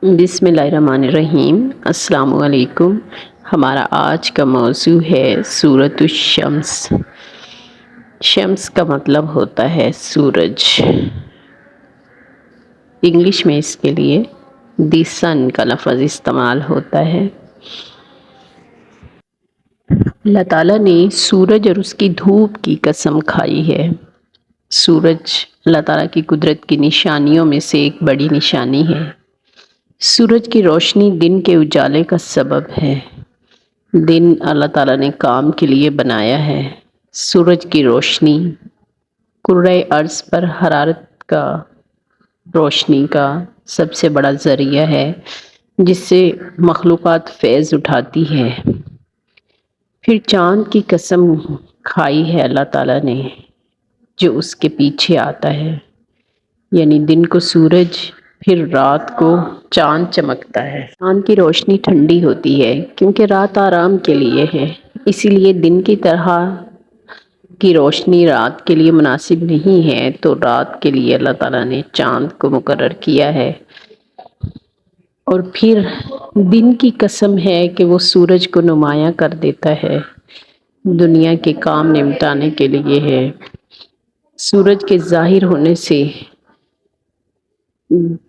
بسم اللہ الرحمن الرحیم۔ السلام علیکم۔ ہمارا آج کا موضوع ہے سورۃ الشمس۔ شمس کا مطلب ہوتا ہے سورج۔ انگلش میں اس کے لیے دی سن کا لفظ استعمال ہوتا ہے۔ اللہ تعالیٰ نے سورج اور اس کی دھوپ کی قسم کھائی ہے۔ سورج اللہ تعالیٰ کی قدرت کی نشانیوں میں سے ایک بڑی نشانی ہے۔ سورج کی روشنی دن کے اجالے کا سبب ہے۔ دن اللہ تعالیٰ نے کام کے لیے بنایا ہے۔ سورج کی روشنی کرۂ ارض پر حرارت کا روشنی کا سب سے بڑا ذریعہ ہے، جس سے مخلوقات فیض اٹھاتی ہے۔ پھر چاند کی قسم کھائی ہے اللہ تعالیٰ نے، جو اس کے پیچھے آتا ہے، یعنی دن کو سورج پھر رات کو چاند چمکتا ہے۔ چاند کی روشنی ٹھنڈی ہوتی ہے کیونکہ رات آرام کے لیے ہے، اسی لیے دن کی طرح کی روشنی رات کے لیے مناسب نہیں ہے، تو رات کے لیے اللہ تعالیٰ نے چاند کو مقرر کیا ہے۔ اور پھر دن کی قسم ہے کہ وہ سورج کو نمایاں کر دیتا ہے، دنیا کے کام نمٹانے کے لیے ہے۔ سورج کے ظاہر ہونے سے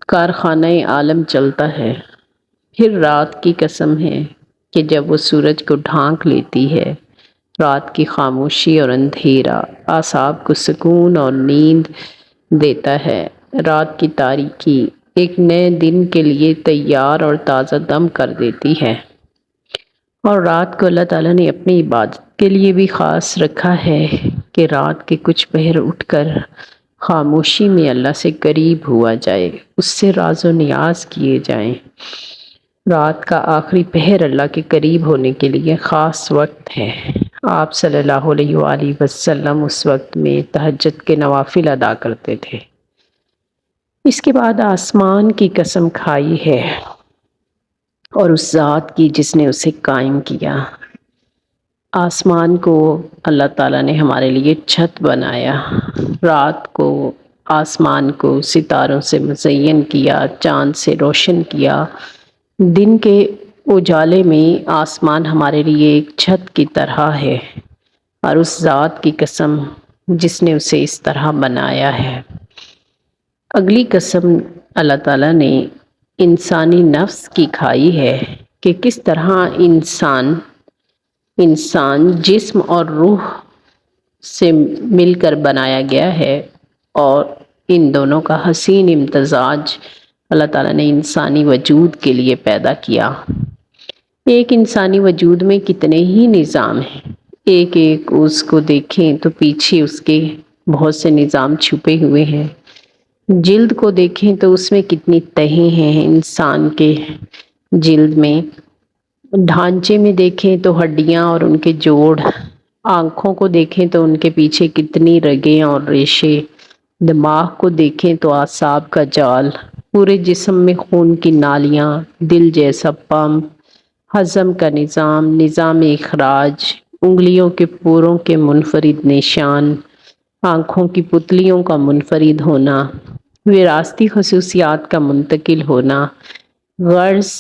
کارخانہ عالم چلتا ہے۔ پھر رات کی قسم ہے کہ جب وہ سورج کو ڈھانک لیتی ہے، رات کی خاموشی اور اندھیرا اعصاب کو سکون اور نیند دیتا ہے۔ رات کی تاریکی ایک نئے دن کے لیے تیار اور تازہ دم کر دیتی ہے۔ اور رات کو اللہ تعالیٰ نے اپنی عبادت کے لیے بھی خاص رکھا ہے کہ رات کے کچھ پہر اٹھ کر خاموشی میں اللہ سے قریب ہوا جائے، اس سے راز و نیاز کیے جائیں۔ رات کا آخری پہر اللہ کے قریب ہونے کے لیے خاص وقت ہے۔ آپ صلی اللہ علیہ وآلہ وسلم اس وقت میں تہجد کے نوافل ادا کرتے تھے۔ اس کے بعد آسمان کی قسم کھائی ہے اور اس ذات کی جس نے اسے قائم کیا۔ آسمان کو اللہ تعالیٰ نے ہمارے لیے چھت بنایا، رات کو آسمان کو ستاروں سے مزین کیا، چاند سے روشن کیا۔ دن کے اجالے میں آسمان ہمارے لیے ایک چھت کی طرح ہے، اور اس ذات کی قسم جس نے اسے اس طرح بنایا ہے۔ اگلی قسم اللہ تعالیٰ نے انسانی نفس کی کھائی ہے کہ کس طرح انسان جسم اور روح سے مل کر بنایا گیا ہے، اور ان دونوں کا حسین امتزاج اللہ تعالیٰ نے انسانی وجود کے لیے پیدا کیا۔ ایک انسانی وجود میں کتنے ہی نظام ہیں، ایک اس کو دیکھیں تو پیچھے اس کے بہت سے نظام چھپے ہوئے ہیں۔ جلد کو دیکھیں تو اس میں کتنی تہیں ہیں انسان کے جلد میں۔ ڈھانچے میں دیکھیں تو ہڈیاں اور ان کے جوڑ، آنکھوں کو دیکھیں تو ان کے پیچھے کتنی رگیں اور ریشے، دماغ کو دیکھیں تو اعصاب کا جال، پورے جسم میں خون کی نالیاں، دل جیسا پمپ، ہضم کا نظام، نظام اخراج، انگلیوں کے پوروں کے منفرد نشان، آنکھوں کی پتلیوں کا منفرد ہونا، وراثتی خصوصیات کا منتقل ہونا، غرض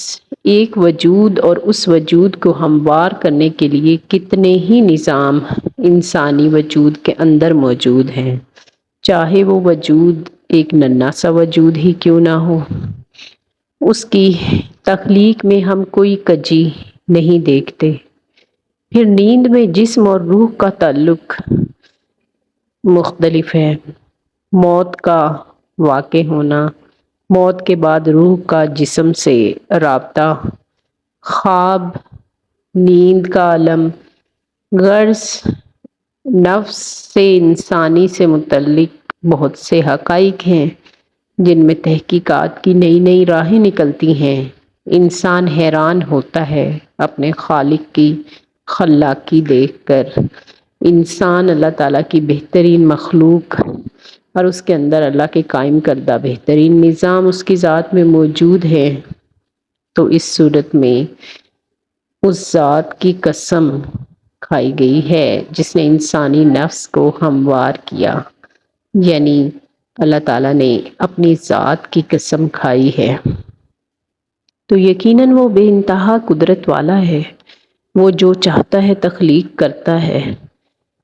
ایک وجود اور اس وجود کو ہموار کرنے کے لیے کتنے ہی نظام انسانی وجود کے اندر موجود ہیں، چاہے وہ وجود ایک ننھا سا وجود ہی کیوں نہ ہو۔ اس کی تخلیق میں ہم کوئی کجی نہیں دیکھتے۔ پھر نیند میں جسم اور روح کا تعلق مختلف ہے۔ موت کا واقع ہونا، موت کے بعد روح کا جسم سے رابطہ، خواب، نیند کا عالم، غرض نفس سے انسانی سے متعلق بہت سے حقائق ہیں جن میں تحقیقات کی نئی نئی راہیں نکلتی ہیں۔ انسان حیران ہوتا ہے اپنے خالق کی خلاقی دیکھ کر۔ انسان اللہ تعالیٰ کی بہترین مخلوق اور اس کے اندر اللہ کے قائم کردہ بہترین نظام اس کی ذات میں موجود ہے، تو اس صورت میں اس ذات کی قسم کھائی گئی ہے جس نے انسانی نفس کو ہموار کیا، یعنی اللہ تعالیٰ نے اپنی ذات کی قسم کھائی ہے۔ تو یقیناً وہ بے انتہا قدرت والا ہے، وہ جو چاہتا ہے تخلیق کرتا ہے،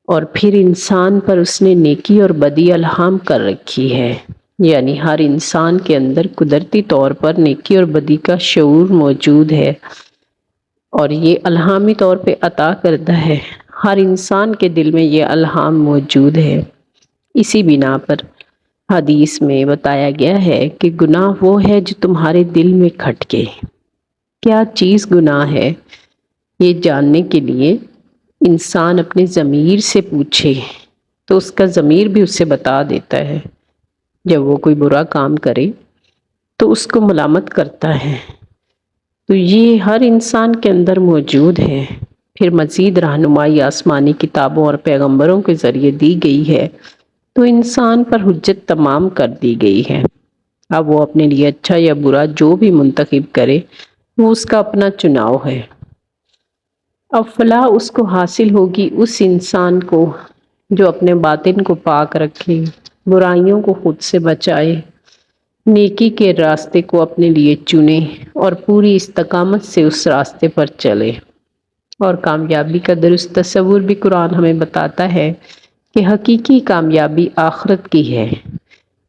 اور پھر انسان پر اس نے نیکی اور بدی الہام کر رکھی ہے۔ یعنی ہر انسان کے اندر قدرتی طور پر نیکی اور بدی کا شعور موجود ہے، اور یہ الہامی طور پہ عطا کرتا ہے۔ ہر انسان کے دل میں یہ الہام موجود ہے۔ اسی بنا پر حدیث میں بتایا گیا ہے کہ گناہ وہ ہے جو تمہارے دل میں کھٹکے۔ کیا چیز گناہ ہے، یہ جاننے کے لیے انسان اپنے ضمیر سے پوچھے تو اس کا ضمیر بھی اسے بتا دیتا ہے۔ جب وہ کوئی برا کام کرے تو اس کو ملامت کرتا ہے۔ تو یہ ہر انسان کے اندر موجود ہے۔ پھر مزید رہنمائی آسمانی کتابوں اور پیغمبروں کے ذریعے دی گئی ہے، تو انسان پر حجت تمام کر دی گئی ہے۔ اب وہ اپنے لیے اچھا یا برا جو بھی منتخب کرے، وہ اس کا اپنا چناؤ ہے۔ اب فلاح اس کو حاصل ہوگی، اس انسان کو جو اپنے باطن کو پاک رکھے، برائیوں کو خود سے بچائے، نیکی کے راستے کو اپنے لیے چنے اور پوری استقامت سے اس راستے پر چلے۔ اور کامیابی کا درست تصور بھی قرآن ہمیں بتاتا ہے کہ حقیقی کامیابی آخرت کی ہے۔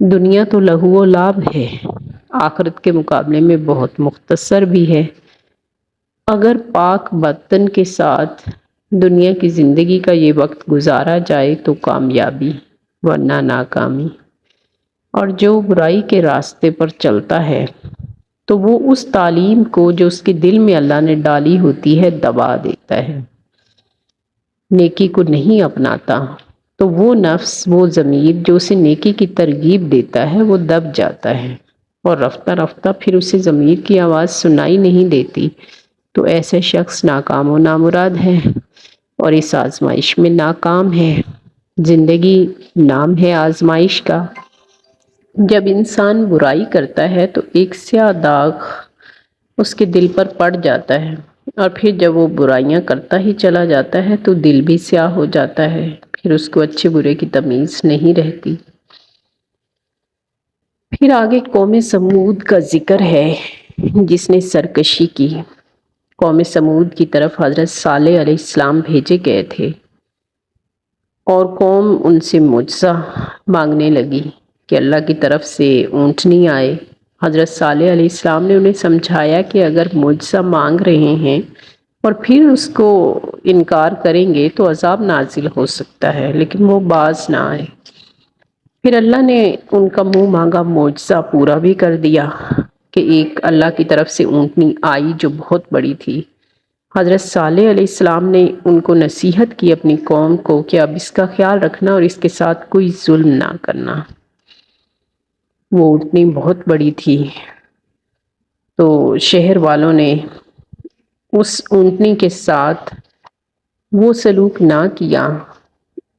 دنیا تو لہو و لعب ہے، آخرت کے مقابلے میں بہت مختصر بھی ہے۔ اگر پاک باطن کے ساتھ دنیا کی زندگی کا یہ وقت گزارا جائے تو کامیابی، ورنہ ناکامی۔ اور جو برائی کے راستے پر چلتا ہے تو وہ اس تعلیم کو جو اس کے دل میں اللہ نے ڈالی ہوتی ہے دبا دیتا ہے، نیکی کو نہیں اپناتا، تو وہ نفس، وہ ضمیر جو اسے نیکی کی ترغیب دیتا ہے وہ دب جاتا ہے، اور رفتہ رفتہ پھر اسے ضمیر کی آواز سنائی نہیں دیتی۔ تو ایسے شخص ناکام و نامراد ہے، اور اس آزمائش میں ناکام ہے۔ زندگی نام ہے آزمائش کا۔ جب انسان برائی کرتا ہے تو ایک سیاہ داغ اس کے دل پر پڑ جاتا ہے، اور پھر جب وہ برائیاں کرتا ہی چلا جاتا ہے تو دل بھی سیاہ ہو جاتا ہے، پھر اس کو اچھے برے کی تمیز نہیں رہتی۔ پھر آگے قوم سمود کا ذکر ہے جس نے سرکشی کی۔ قوم سمود کی طرف حضرت صالح علیہ السلام بھیجے گئے تھے، اور قوم ان سے معجزہ مانگنے لگی کہ اللہ کی طرف سے اونٹنی آئے۔ حضرت صالح علیہ السلام نے انہیں سمجھایا کہ اگر معجزہ مانگ رہے ہیں اور پھر اس کو انکار کریں گے تو عذاب نازل ہو سکتا ہے، لیکن وہ باز نہ آئے۔ پھر اللہ نے ان کا منہ مانگا معجزہ پورا بھی کر دیا کہ ایک اللہ کی طرف سے اونٹنی آئی جو بہت بڑی تھی۔ حضرت صالح علیہ السلام نے ان کو نصیحت کی اپنی قوم کو کہ اب اس کا خیال رکھنا اور اس کے ساتھ کوئی ظلم نہ کرنا۔ وہ اونٹنی بہت بڑی تھی، تو شہر والوں نے اس اونٹنی کے ساتھ وہ سلوک نہ کیا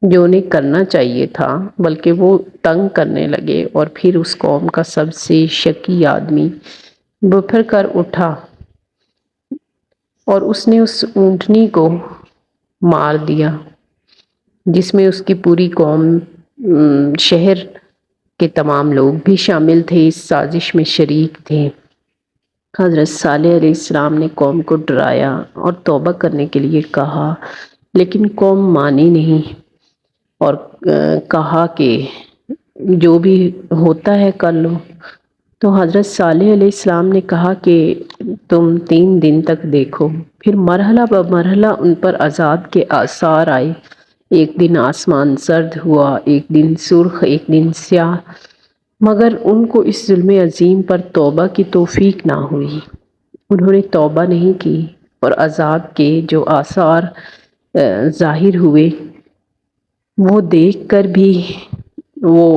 جو انہیں کرنا چاہیے تھا، بلکہ وہ تنگ کرنے لگے، اور پھر اس قوم کا سب سے شکی آدمی بپھر کر اٹھا اور اس نے اس اونٹنی کو مار دیا، جس میں اس کی پوری قوم، شہر کے تمام لوگ بھی شامل تھے، اس سازش میں شریک تھے۔ حضرت صالح علیہ السلام نے قوم کو ڈرایا اور توبہ کرنے کے لیے کہا، لیکن قوم مانی نہیں، اور کہا کہ جو بھی ہوتا ہے کر لو۔ تو حضرت صالح علیہ السلام نے کہا کہ تم 3 دن تک دیکھو۔ پھر مرحلہ بمرحلہ ان پر عذاب کے آثار آئے۔ ایک دن آسمان سرد ہوا، ایک دن سرخ، ایک دن سیاہ، مگر ان کو اس ظلم عظیم پر توبہ کی توفیق نہ ہوئی۔ انہوں نے توبہ نہیں کی، اور عذاب کے جو آثار ظاہر ہوئے وہ دیکھ کر بھی وہ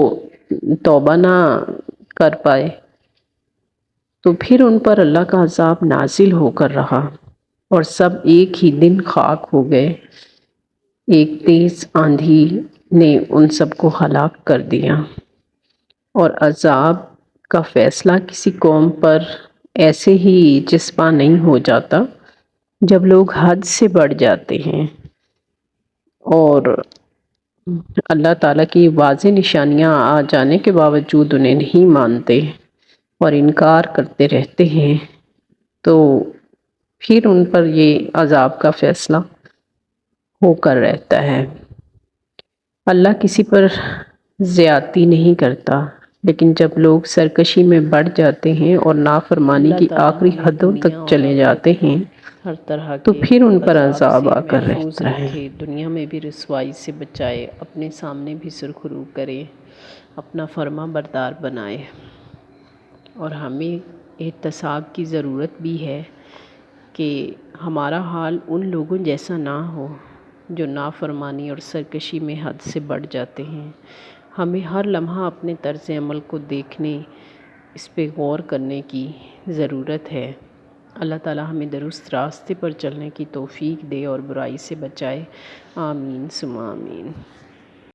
توبہ نہ کر پائے۔ تو پھر ان پر اللہ کا عذاب نازل ہو کر رہا، اور سب ایک ہی دن خاک ہو گئے۔ ایک تیز آندھی نے ان سب کو ہلاک کر دیا۔ اور عذاب کا فیصلہ کسی قوم پر ایسے ہی چسپاں نہیں ہو جاتا، جب لوگ حد سے بڑھ جاتے ہیں اور اللہ تعالیٰ کی واضح نشانیاں آ جانے کے باوجود انہیں نہیں مانتے اور انکار کرتے رہتے ہیں، تو پھر ان پر یہ عذاب کا فیصلہ ہو کر رہتا ہے۔ اللہ کسی پر زیادتی نہیں کرتا، لیکن جب لوگ سرکشی میں بڑھ جاتے ہیں اور نافرمانی کی آخری حدوں تک چلے جاتے ہیں ہر طرح تو کے پھر ان پر عذاب سے آ کر محفوظ رہتا ہے۔ رکھے، دنیا میں بھی رسوائی سے بچائے، اپنے سامنے بھی سرخرو کرے، اپنا فرما بردار بنائے۔ اور ہمیں احتساب کی ضرورت بھی ہے کہ ہمارا حال ان لوگوں جیسا نہ ہو جو نافرمانی اور سرکشی میں حد سے بڑھ جاتے ہیں۔ ہمیں ہر لمحہ اپنے طرز عمل کو دیکھنے، اس پہ غور کرنے کی ضرورت ہے۔ اللہ تعالیٰ ہمیں درست راستے پر چلنے کی توفیق دے اور برائی سے بچائے۔ آمین ثم آمین۔